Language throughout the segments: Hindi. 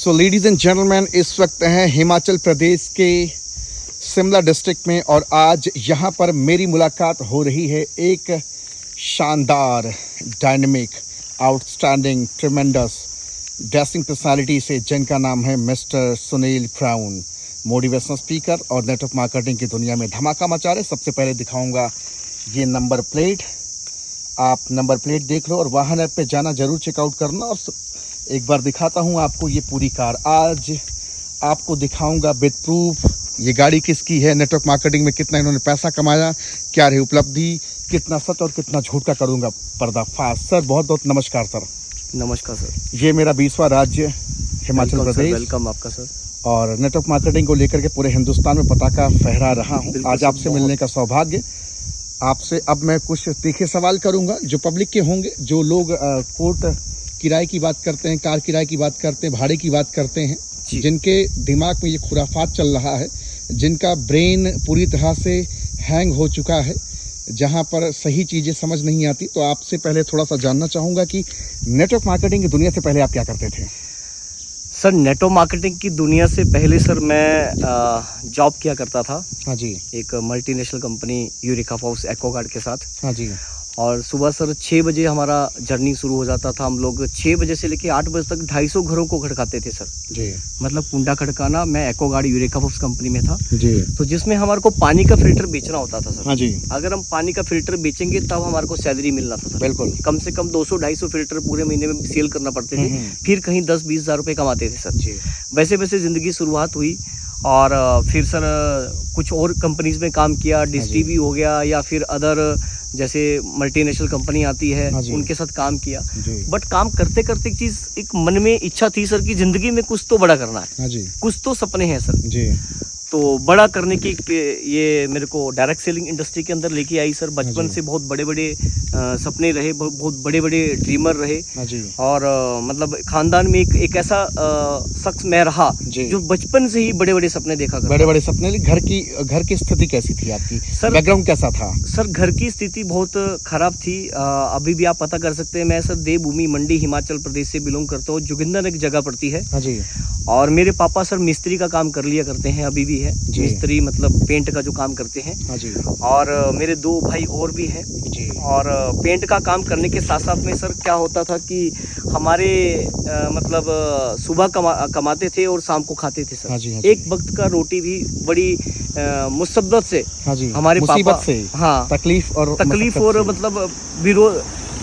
सो लेडीज़ एंड जेंटलमैन, इस वक्त हैं हिमाचल प्रदेश के शिमला डिस्ट्रिक्ट में और आज यहाँ पर मेरी मुलाकात हो रही है एक शानदार, dynamic, outstanding, tremendous dressing personality से, जिनका नाम है mister Sunil brown. Motivational speaker और नेटवर्क मार्केटिंग की दुनिया में धमाका मचा रहे। सबसे पहले दिखाऊंगा ये नंबर प्लेट। आप नंबर प्लेट देख लो और वाहन ऐप पे जाना जरूर चेकआउट करना। और एक बार दिखाता हूँ आपको ये पूरी कार। आज आपको दिखाऊंगा विद प्रूफ ये गाड़ी किसकी है, नेटवर्क मार्केटिंग में कितना इन्होंने पैसा कमाया, क्या रही उपलब्धि, कितना सच और कितना झूठ का करूँगा पर्दाफाश। सर बहुत बहुत नमस्कार सर। नमस्कार सर। ये मेरा 20वां राज्य हिमाचल प्रदेश। वेलकम आपका सर। और नेटवर्क मार्केटिंग को लेकर के पूरे हिंदुस्तान में पताका फहरा रहा हूँ। आज आपसे मिलने का सौभाग्य। आपसे अब मैं कुछ तीखे सवाल करूंगा जो पब्लिक के होंगे। जो लोग कोर्ट किराए की बात करते हैं, कार किराए की बात करते हैं, भाड़े की बात करते हैं, जिनके दिमाग में ये खुराफात चल रहा है, जिनका ब्रेन पूरी तरह से हैंग हो चुका है, जहां पर सही चीज़ें समझ नहीं आती। तो आपसे पहले थोड़ा सा जानना चाहूँगा कि नेटवर्क मार्केटिंग की दुनिया से पहले आप क्या करते थे? सर नेटवर्क मार्केटिंग की दुनिया से पहले सर मैं जॉब किया करता था। हाँ जी। एक multinational company Eureka Forbes Aquaguard के साथ। हाँ जी। और सुबह सर 6 बजे हमारा जर्नी शुरू हो जाता था। हम लोग 6 बजे से लेके 8 बजे तक 250 घरों को खड़काते थे सर जी। मतलब कुंडा खड़काना। मैं एक्वागार्ड यूरेका फॉक्स कंपनी में था जी। तो जिसमें हमारे को पानी का फिल्टर बेचना होता था सर। हाँ जी। अगर हम पानी का फिल्टर बेचेंगे तब हमारे को सैलरी मिलना था सर। बिल्कुल। कम से कम 200-250 फिल्टर पूरे महीने में सेल करना पड़ते थे। फिर कहीं 10-20 हज़ार रुपये कमाते थे सर जी। वैसे वैसे ज़िंदगी शुरुआत हुई और फिर सर कुछ और कंपनीज में काम किया। डिस्ट्री हो गया या फिर अदर जैसे मल्टीनेशनल कंपनी आती है उनके साथ काम किया। बट काम करते करते एक चीज़, एक मन में इच्छा थी सर कि ज़िंदगी में कुछ तो बड़ा करना है। कुछ तो सपने हैं सर जी। तो बड़ा करने की ये मेरे को डायरेक्ट सेलिंग इंडस्ट्री के अंदर लेके आई सर। बचपन से बहुत बड़े बड़े सपने रहे, बहुत बड़े बड़े ड्रीमर रहे। और मतलब खानदान में एक ऐसा शख्स मैं रहा जो बचपन से ही बड़े बड़े सपने देखा करता। बड़े बड़े सपने। घर की स्थिति कैसी थी आपकी सर? बैकग्राउंड कैसा था सर? घर की स्थिति बहुत खराब थी। अभी भी आप पता कर सकते हैं। मैं सर देवभूमि मंडी हिमाचल प्रदेश से बिलोंग करता हूँ। जोगिंदर एक जगह पड़ती है। और मेरे पापा सर मिस्त्री का काम कर लिया करते हैं, अभी भी है मिस्त्री, मतलब पेंट का जो काम करते हैं। और मेरे 2 भाई और भी हैं। और पेंट का काम करने के साथ साथ में सर क्या होता था कि हमारे मतलब सुबह कमाते थे और शाम को खाते थे सर। एक वक्त का रोटी भी बड़ी मुसीबत से हमारे पापा से, हाँ, तकलीफ और मतलब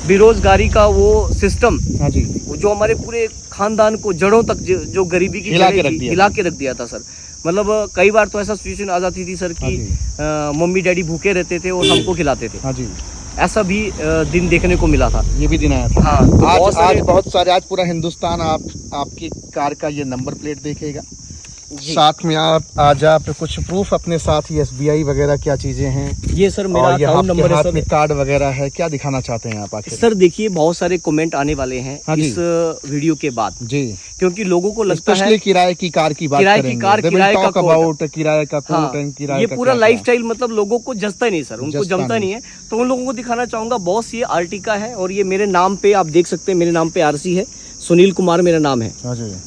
बेरोजगारी का वो सिस्टम जो हमारे पूरे खानदान को जड़ों तक जो गरीबी की हिला के रख दिया था सर। मतलब कई बार तो ऐसा सिचुएशन आ जाती थी सर कि मम्मी डैडी भूखे रहते थे और हमको खिलाते थे। ऐसा भी दिन देखने को मिला था। ये भी दिन आया था। हाँ, तो आज बहुत सारे, आज पूरा हिंदुस्तान आपकी कार का ये नंबर प्लेट देखेगा। साथ में आज आप कुछ प्रूफ अपने साथ ही SBI वगैरह क्या चीजें हैं? ये सर मेरा अकाउंट नंबर है सर। में कार्ड वगैरह है, क्या दिखाना चाहते हैं आप आखिर? सर देखिए बहुत सारे कमेंट आने वाले हैं इस वीडियो के बाद जी, क्योंकि लोगों को लगता है किराए की कार की बात करेंगे, किराए का कोट, ये पूरा लाइफस्टाइल मतलब लोगों को जचता ही नहीं सर, उनको जमता नहीं है। तो उन लोगों को दिखाना चाहूंगा बॉस, ये आर्टिका है और ये मेरे नाम पे आप देख सकते हैं, मेरे नाम पे RC है, सुनील कुमार मेरा नाम है।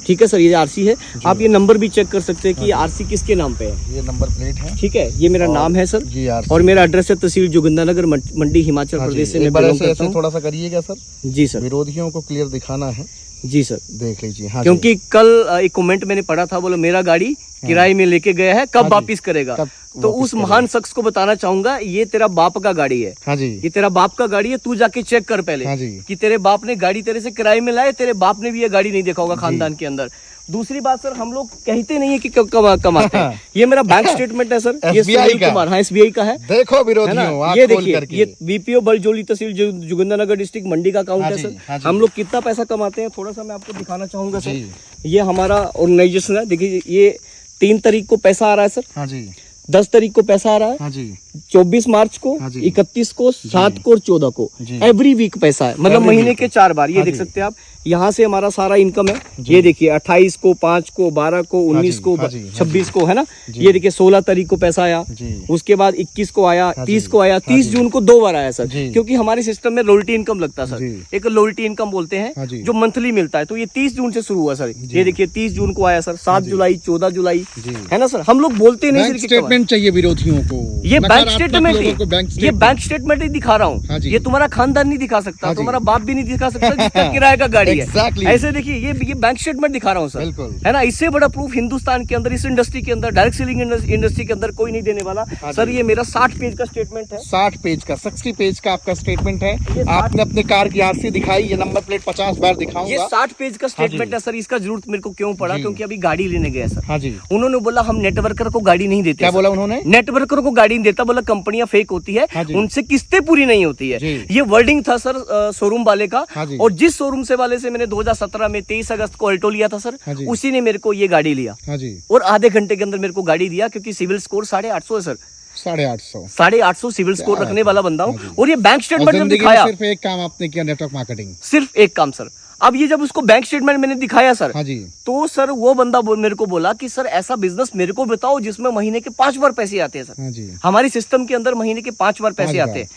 ठीक है सर, ये RC है। आप ये नंबर भी चेक कर सकते हैं कि RC किसके नाम पे है। ये नंबर प्लेट है, ठीक है। ये मेरा नाम है सर और मेरा एड्रेस है तहसील जोगिंदरनगर मंडी हिमाचल प्रदेश से मैं बिलोंग करता हूं। थोड़ा सा करिएगा सर। जी सर, विरोधियों को क्लियर दिखाना है। जी सर देख लीजिए। हाँ, क्योंकि कल एक कमेंट मैंने पढ़ा था, बोलो मेरा गाड़ी किराए में लेके गया है, कब वापिस करेगा? तो उस महान शख्स को बताना चाहूंगा ये तेरा बाप का गाड़ी है। हाँ जी, ये तेरा बाप का गाड़ी है, तू जाके चेक कर पहले। हाँ जी, कि तेरे बाप ने गाड़ी तेरे से किराए में लाए, तेरे बाप ने भी ये गाड़ी नहीं देखा होगा खानदान के अंदर। दूसरी बात सर, हम लोग कहते नहीं है कि कमाते हैं। ये मेरा बैंक स्टेटमेंट है सर, ये सुनील कुमार, हाँ SBI का है। देखो विरोधियों, ये देखिए, ये BPO बलजोली तहसील जोगिंदरनगर डिस्ट्रिक्ट मंडी का अकाउंट है सर। हम लोग कितना पैसा कमाते हैं थोड़ा सा मैं आपको दिखाना चाहूंगा सर। ये हमारा ऑर्गेनाइजेशन है, देखिए ये 3 तारीख को पैसा आ रहा है सर। हाँ जी। 10 तारीख को पैसा आ रहा है, हाँ जी, 24 मार्च को, हाँ जी। 31 को, 7 को और 14 को। जी। एवरी वीक पैसा है, मतलब Every महीने week। के 4 बार। ये हाँ देख जी। सकते हैं आप, यहाँ से हमारा सारा इनकम है। जी। ये देखिए 28 को, 5 को, 12 को, 19 जी, को, हाँ जी, हाँ 26 को, है ना। जी। ये देखिए 16 तारीख को पैसा आया, जी। उसके बाद 21 को आया, हाँ 30 जी, को आया, हाँ 30 जी। जून को 2 बार आया सर, जी। क्योंकि हमारे सिस्टम में लॉयल्टी इनकम लगता है सर। जी। एक लॉयल्टी इनकम बोलते हाँ हैं जी। जो मंथली मिलता है। तो ये 30 जून से शुरू हुआ सर। जी। ये देखिए 30 जून को आया सर, 7 जुलाई, 14 जुलाई, जी। है ना सर। हम लोग बोलते नहीं बैंक सर। स्टेटमेंट चाहिए विरोधियों को। ये बैंक नकारात्मक स्टेटमेंट लोगों को बैंक ये बैंक स्टेटमेंट ही दिखा रहा हाँ हूँ। जी। ये तुम्हारा खानदान नहीं दिखा सकता, हाँ जी। तुम्हारा बाप भी नहीं दिखा सकता जिसका किराए का गाड़ी है। Exactly। ऐसे देखिए ये बैंक स्टेटमेंट दिखा रहा हूँ सर, बिल्कुल। है ना। इससे बड़ा प्रूफ हिंदुस्तान के अंदर, इस इंडस्ट्री के अंदर, डायरेक्ट सेलिंग इंडस्ट्री के अंदर कोई नहीं देने वाला हाँ सर। जी। ये मेरा 60 पेज का स्टेटमेंट है। 60 पेज का, 60 पेज का आपका स्टेटमेंट है। ये 60 आपने अपने कार की आरसी दिखाई, ये नंबर प्लेट 50 बार ये दिखाऊंगा। 60 पेज का हाँ जी। स्टेटमेंट है सर। इसका जरूरत मेरे को क्यों पड़ा? जी। क्योंकि अभी गाड़ी लेने गया सर। हाँ जी, उन्होंने बोला हम नेटवर्कर को गाड़ी नहीं देते। क्या सर। बोला उन्होंने? नेटवर्कर को गाड़ी नहीं देता, बोला कंपनियां फेक होती है, हाँ जी। उनसे किस्तें पूरी नहीं होती है। जी। ये वर्डिंग था सर शोरूम वाले का। हाँ जी। और जिस शोरूम से वाले से मैंने 2017 में 23 अगस्त को अल्टो लिया था सर, हाँ जी। उसी ने मेरे को ये गाड़ी लिया हाँ जी, और आधे घंटे के अंदर मेरे को गाड़ी दिया, क्योंकि सिविल स्कोर 850 है सर। 850। 850 सिविल स्कोर बात रखने है। वाला बंदा हूँ। हाँ जी। और ये बैंक और स्टेटमेंट में जिंदगी में दिखाया, सिर्फ एक काम आपने किया, नेटवर्क मार्केटिंग। सिर्फ एक काम सर। अब ये जब उसको बैंक स्टेटमेंट मैंने दिखाया सर, हाँ जी, तो सर वो बंदा मेरे को बोला कि सर ऐसा बिजनेस मेरे को बताओ जिसमें महीने के 5 बार पैसे आते हैं सर। हाँ जी, हमारी सिस्टम के अंदर महीने के 5 बार पैसे 5 आते हैं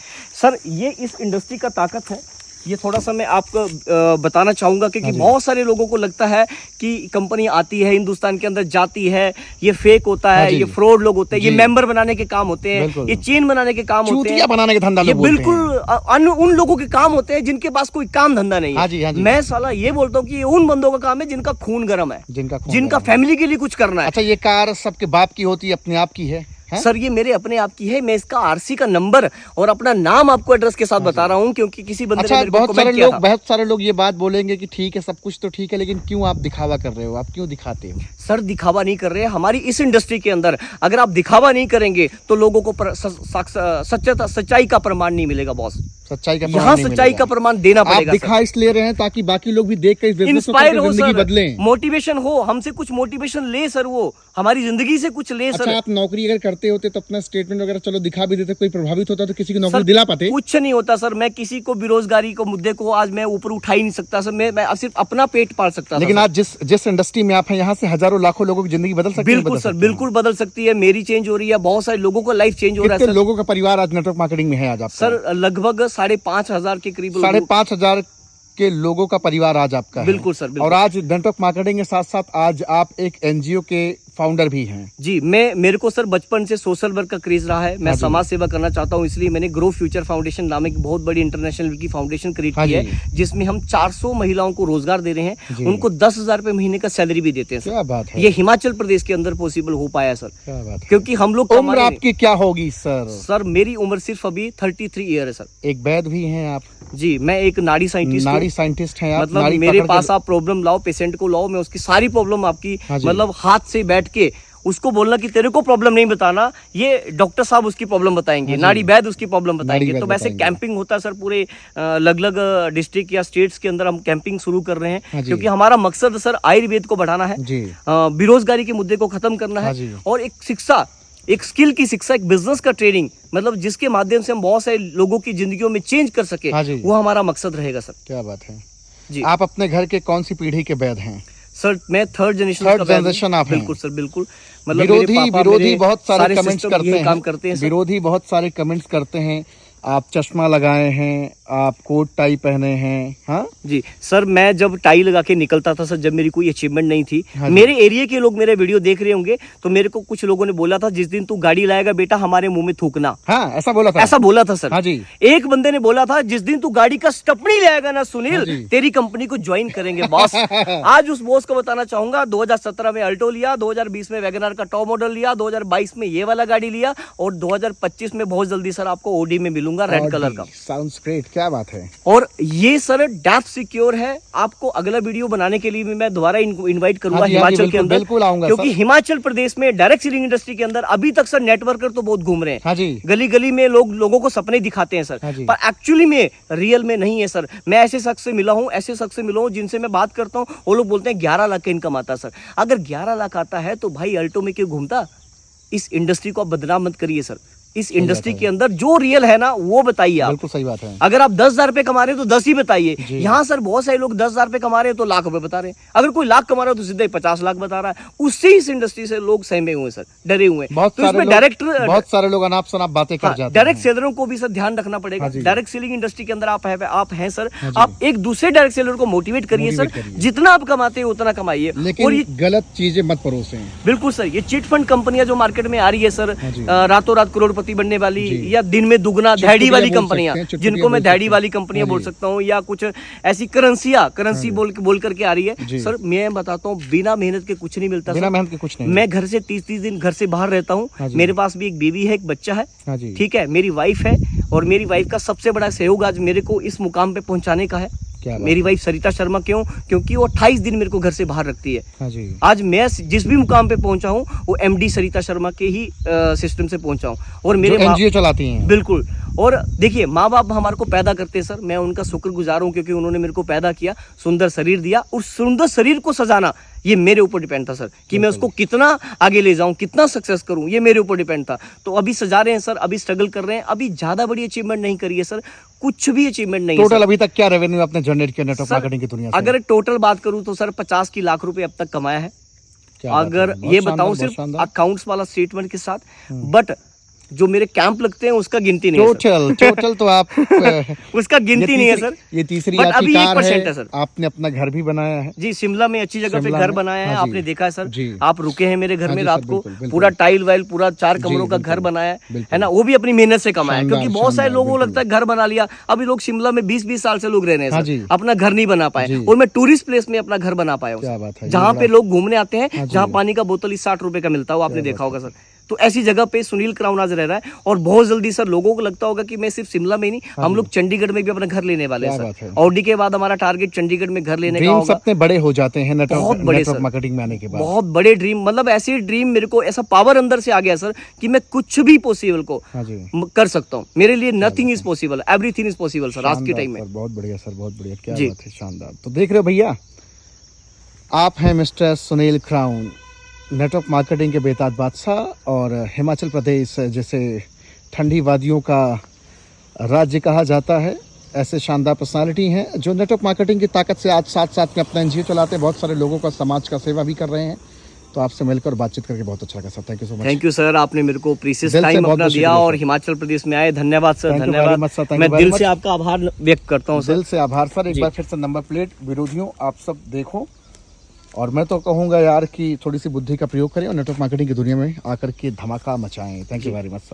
सर। ये इस इंडस्ट्री का ताकत है। ये थोड़ा सा मैं आपको बताना चाहूंगा, क्योंकि हाँ जी। बहुत सारे लोगों को लगता है कि कंपनी आती है हिंदुस्तान के अंदर, जाती है, ये फेक होता हाँ है, जी। ये फ्रॉड लोग होते हैं, ये जी। मेंबर बनाने के काम होते हैं, बिल्कुल। ये चेन बनाने के काम होते हैं, चूतिया बनाने के धंधा ये लोग बोलते हैं। बिल्कुल उन लोगों के काम होते हैं जिनके पास कोई काम धंधा नहीं हाँ जी, हाँ है। जी। मैं साला ये बोलता हूँ कि ये उन बंदों का काम है जिनका खून गर्म है, जिनका खून जिनका गर्म है। फैमिली के लिए कुछ करना है। अच्छा, ये कार सबके बाप की होती है, अपने आप की है? हैं? सर ये मेरे अपने आप की है। मैं इसका आरसी का नंबर और अपना नाम आपको एड्रेस के साथ बता रहा हूँ, क्योंकि किसी बंदे ने अच्छा, मेरे को बहुत सारे कमेंट किया लोग था। बहुत सारे लोग ये बात बोलेंगे कि ठीक है, सब कुछ तो ठीक है, लेकिन क्यों आप दिखावा कर रहे हो? आप क्यों दिखाते हो? सर दिखावा नहीं कर रहे हैं। हमारी इस इंडस्ट्री के अंदर अगर आप दिखावा नहीं करेंगे तो लोगों को सच्चाई का प्रमाण नहीं मिलेगा बॉस। सच्चाई का यहाँ प्रमाण नहीं सच्चाई मिलेगा। का प्रमाण देना आप पड़ेगा। दिखा इसलिए रहे हैं ताकि बाकी लोग भी देख कर इस बिजनेस को इंस्पायर करके हो जिंदगी सर, बदलें। मोटिवेशन हो, हमसे कुछ मोटिवेशन ले सर, वो हमारी जिंदगी से कुछ ले अच्छा, सर। आप नौकरी अगर करते होते तो अपना स्टेटमेंट वगैरह चलो दिखा भी देते, कोई प्रभावित होता तो किसी की सर, नौकरी दिला पाते? कुछ नहीं होता सर। मैं किसी को बेरोजगारी को मुद्दे को आज मैं ऊपर उठा ही नहीं सकता सर। मैं सिर्फ अपना पेट पाल सकता था लेकिन सर। आज जिस इंडस्ट्री में आप हैं, यहाँ से हजारों लाखों लोगों की जिंदगी बदल सकती है। बिल्कुल सर, बिल्कुल बदल सकती है। मेरी चेंज हो रही है, बहुत सारे लोगों को लाइफ चेंज हो रहा है कितने सर। लोगों का परिवार आज नेटवर्क मार्केटिंग में है आज आपका? सर लगभग 5,500 के करीब 5,500 के लोगों का परिवार आज आपका है। बिल्कुल सर, बिल्कुल। और आज नेटवर्क मार्केटिंग के साथ साथ आज आप एक एनजीओ के फाउंडर भी हैं। जी, मेरे को सर बचपन से सोशल वर्क का क्रेज रहा है। मैं हाँ जी। समाज सेवा करना चाहता हूं, इसलिए मैंने ग्रो फ्यूचर फाउंडेशन नामक बहुत बड़ी इंटरनेशनल की फाउंडेशन क्रिएट हाँ की है, जी। जिसमें हम 400 महिलाओं को रोजगार दे रहे हैं। जी। उनको 10,000 रुपए महीने का सैलरी भी देते हैं सर। क्या बात है, ये हिमाचल प्रदेश के अंदर पॉसिबल हो पाया सर, क्या बात है। क्योंकि हम लोग उम्र कमाने- आपकी क्या होगी सर? सर मेरी उम्र सिर्फ अभी 33 ईयर है सर। एक वैद्य भी हैं आप? जी, मैं एक नाड़ी साइंटिस्ट हूँ। नाड़ी साइंटिस्ट हैं आप? मतलब नाड़ी मेरे पकड़ के- पास आप प्रॉब्लम लाओ, पेशेंट को लाओ, मैं उसकी सारी प्रॉब्लम आपकी हाँ जी। मतलब हाथ से बैठ के उसको बोलना कि तेरे को प्रॉब्लम नहीं बताना, ये डॉक्टर साहब उसकी प्रॉब्लम बताएंगे, हाँ जी। नाड़ी वैद्य उसकी प्रॉब्लम बताएंगे। वैद्य तो वैसे बताएंगे। कैंपिंग होता है सर, पूरे अलग-अलग डिस्ट्रिक्ट या स्टेट्स के अंदर हम कैंपिंग शुरू कर रहे हाँ हैं, जी। क्योंकि हमारा मकसद सर आयुर्वेद को बढ़ाना है, जी, बेरोजगारी के मुद्दे को खत्म करना हाँ है, जी। और एक शिक्षा, एक स्किल की शिक्षा, एक बिजनेस का ट्रेनिंग, मतलब जिसके माध्यम से हम बहुत सारे लोगों की जिंदगियों में चेंज कर सके, हाँ जी। वो हमारा मकसद रहेगा सर। क्या बात है। जी आप अपने घर के कौन सी पीढ़ी के वैद्य हैं? सर मैं थर्ड जनरेशन Third generation आप हैं। बिल्कुल सर, बिल्कुल। मतलब मेरे पापा, विरोधी मेरे बहुत सारे कमेंट्स system करते यही हैं। काम करते हैं सर। विरोधी बहुत सारे कमेंट्स करते हैं। आप चश्मा लगाए हैं, आप कोट टाई पहने हैं, हाँ जी सर, मैं जब टाई लगा के निकलता था सर, जब मेरी कोई अचीवमेंट नहीं थी, हाँ जी। मेरे एरिया के लोग मेरे वीडियो देख रहे होंगे, तो मेरे को कुछ लोगों ने बोला था जिस दिन तू गाड़ी लाएगा बेटा हमारे मुंह में थूकना, हाँ, ऐसा बोला था। ऐसा बोला था सर। हाँ जी। एक बंदे ने बोला था जिस दिन तू गाड़ी का स्टपनी लाएगा ना हाँ सुनील, जी। तेरी कंपनी को ज्वाइन करेंगे बॉस। आज उस बॉस को बताना चाहूंगा, 2017 में अल्टो लिया, 2020 में वैगनआर का टॉप मॉडल लिया, 2022 में ये वाला गाड़ी लिया, और 2025 में बहुत जल्दी सर आपको ओडी में मिलूंगा रेड कलर का। साउंड्स ग्रेट, क्या बात है। और ये सर डेप्थ सिक्योर है। आपको अगला वीडियो बनाने के लिए भी मैं दोबारा इनवाइट करूंगा हाँ जी, हिमाचल बिल्कुल, के अंदर, बिल्कुल आऊंगा क्योंकि सर। हिमाचल प्रदेश में डायरेक्ट सेलिंग इंडस्ट्री के अंदर अभी तक सर नेटवर्कर तो बहुत घूम रहे हैं। हाँ जी। गली गली में लोगों को सपने दिखाते हैं सर, हाँ जी। पर एक्चुअली में रियल में नहीं है सर। मैं ऐसे शख्स से मिला हूं, ऐसे शख्स से मिला हूं जिनसे मैं बात करता हूं, वो लोग बोलते हैं 11 लाख का इनकम आता है सर। अगर 11 लाख आता है तो भाई अल्टो में क्यों घूमता? इस इंडस्ट्री को आप बदनाम मत करिए सर। इस इंडस्ट्री के अंदर जो रियल है ना वो बताइए आप। बिल्कुल सही बात है। अगर आप 10,000 रुपए कमा रहे हो तो 10 ही बताइए। यहाँ सर बहुत सारे लोग 10,000 रुपए कमा रहे हैं तो लाख रुपए बता रहे हैं। अगर कोई लाख कमा रहा है तो सीधे 50 लाख बता रहा है। उससे इस इंडस्ट्री से लोग सहमे हुए सर, डरे हुए हैं। बहुत सारे लोग अनाप शनाप बातें कर जाते हैं। डायरेक्ट सेलरों को भी सर ध्यान रखना पड़ेगा। डायरेक्ट सेलिंग इंडस्ट्री के अंदर आप हैं सर, आप एक दूसरे डायरेक्ट सेलर को मोटिवेट करिए सर। जितना आप कमाते हैं उतना कमाइए, लेकिन गलत चीजें मत परोसें। बिल्कुल सर। ये चिट फंड कंपनियां जो मार्केट में आ रही है सर, रातों रात करोड़पति बनने वाली या दिन में दुगना धैड़ी वाली कंपनियां, जिनको मैं धैड़ी वाली कंपनियां बोल सकता हूं, या कुछ ऐसी करेंसी बोल करके आ रही है सर। मैं बताता हूं बिना मेहनत के कुछ नहीं मिलता। बिना मेहनत के कुछ नहीं। मैं घर से 30-30 दिन घर से बाहर रहता हूं। मेरे पास भी एक बेबी है, एक बच्चा है, ठीक है, मेरी वाइफ है, और मेरी वाइफ का सबसे बड़ा सहयोग आज मेरे को इस मुकाम पे पहुंचाने का है। मेरी वाइफ सरिता शर्मा क्योंकि वो 28 दिन मेरे को घर से बाहर रखती है। आज मैं जिस भी मुकाम पे पहुंचा हूं वो एमडी सरिता शर्मा के ही सिस्टम से पहुंचा हूं। और मेरे एनजीओ चलाती हैं। बिल्कुल। और देखिए, माँ बाप हमारे को पैदा करते हैं सर, मैं उनका शुक्रगुजार हूं क्योंकि उन्होंने मेरे को पैदा किया, सुंदर शरीर दिया, और सुंदर शरीर को सजाना ये मेरे ऊपर डिपेंड था सर, कि मैं उसको कितना आगे ले जाऊं, कितना सक्सेस करूं, ये मेरे ऊपर डिपेंड था। तो अभी सजा रहे हैं सर, अभी स्ट्रगल कर रहे हैं, अभी ज्यादा बड़ी अचीवमेंट नहीं करी है सर, कुछ भी अचीवमेंट नहीं। टोटल अभी तक क्या रेवेन्यू आपने जनरेट किया नेटवर्क मार्केटिंग की दुनिया से? अगर टोटल बात करूं तो सर 50 की लाख रुपए अब तक कमाया है। अगर ये बताऊं सिर्फ अकाउंट्स वाला स्टेटमेंट के साथ, बट जो मेरे कैंप लगते हैं उसका गिनती नहीं है। टोटल तो आप उसका गिनती नहीं है सर। ये तीसरी अभी 1% है सर। आपने अपना घर भी बनाया है जी, शिमला में अच्छी जगह पे घर बनाया है। आपने देखा है सर, आप रुके हैं मेरे घर में रात को, पूरा टाइल वाइल, पूरा 4 कमरों का घर बनाया है ना, वो भी अपनी मेहनत से कमाया है। क्योंकि बहुत सारे लोगों को लगता है घर बना लिया, अभी लोग शिमला में 20-20 साल से लोग रह रहे हैं सर, अपना घर नहीं बना पाए, और मैं टूरिस्ट प्लेस में अपना घर बना पाया हूँ, जहाँ पे लोग घूमने आते हैं, जहाँ पानी का बोतल 60 रुपए का मिलता है, वो आपने देखा होगा सर। तो ऐसी जगह पे सुनील क्राउन आज रह रहा है, और बहुत जल्दी सर लोगों को लगता होगा कि मैं सिर्फ शिमला में ही नहीं, हम लोग चंडीगढ़ में भी अपना घर लेने वाले हैं सर। ऑडी के बाद हमारा टारगेट चंडीगढ़ में घर लेने का होगा। सपने बड़े हो जाते हैं नेटवर्क मार्केटिंग में आने के बाद, बहुत बड़े ड्रीम, मतलब ऐसे ड्रीम मेरे को, ऐसा पावर अंदर से आ गया सर कि मैं कुछ भी पॉसिबल को कर सकता हूँ। मेरे लिए nothing is possible, everything is possible sir आज के टाइम में। बहुत बढ़िया सर, बहुत बढ़िया, क्या बात है, शानदार। तो देख रहे हो भैया, आप हैं mister Sunil crown, network marketing के बेताज बादशाह, और हिमाचल प्रदेश जैसे ठंडी वादियों का राज्य कहा जाता है, ऐसे शानदार पर्सनालिटी हैं जो नेटवर्क मार्केटिंग की ताकत से आज साथ साथ में अपना एनजीओ चलाते हैं, बहुत सारे लोगों का, समाज का सेवा भी कर रहे हैं। तो आपसे मिलकर बातचीत करके बहुत अच्छा लगा sir, thank you so much. Thank you sir, आपने मेरे को प्रीशियस टाइम अपना दिया और हिमाचल प्रदेश में आए, धन्यवाद सर, धन्यवाद। मैं दिल से आपका आभार व्यक्त करता हूँ, दिल से आभार सर। एक बार फिर से नंबर प्लेट विरोधियों आप सब देखो, और मैं तो कहूँगा यार कि थोड़ी सी बुद्धि का प्रयोग करें और नेटवर्क मार्केटिंग की दुनिया में आकर के धमाका मचाएं। Thank you very much sir.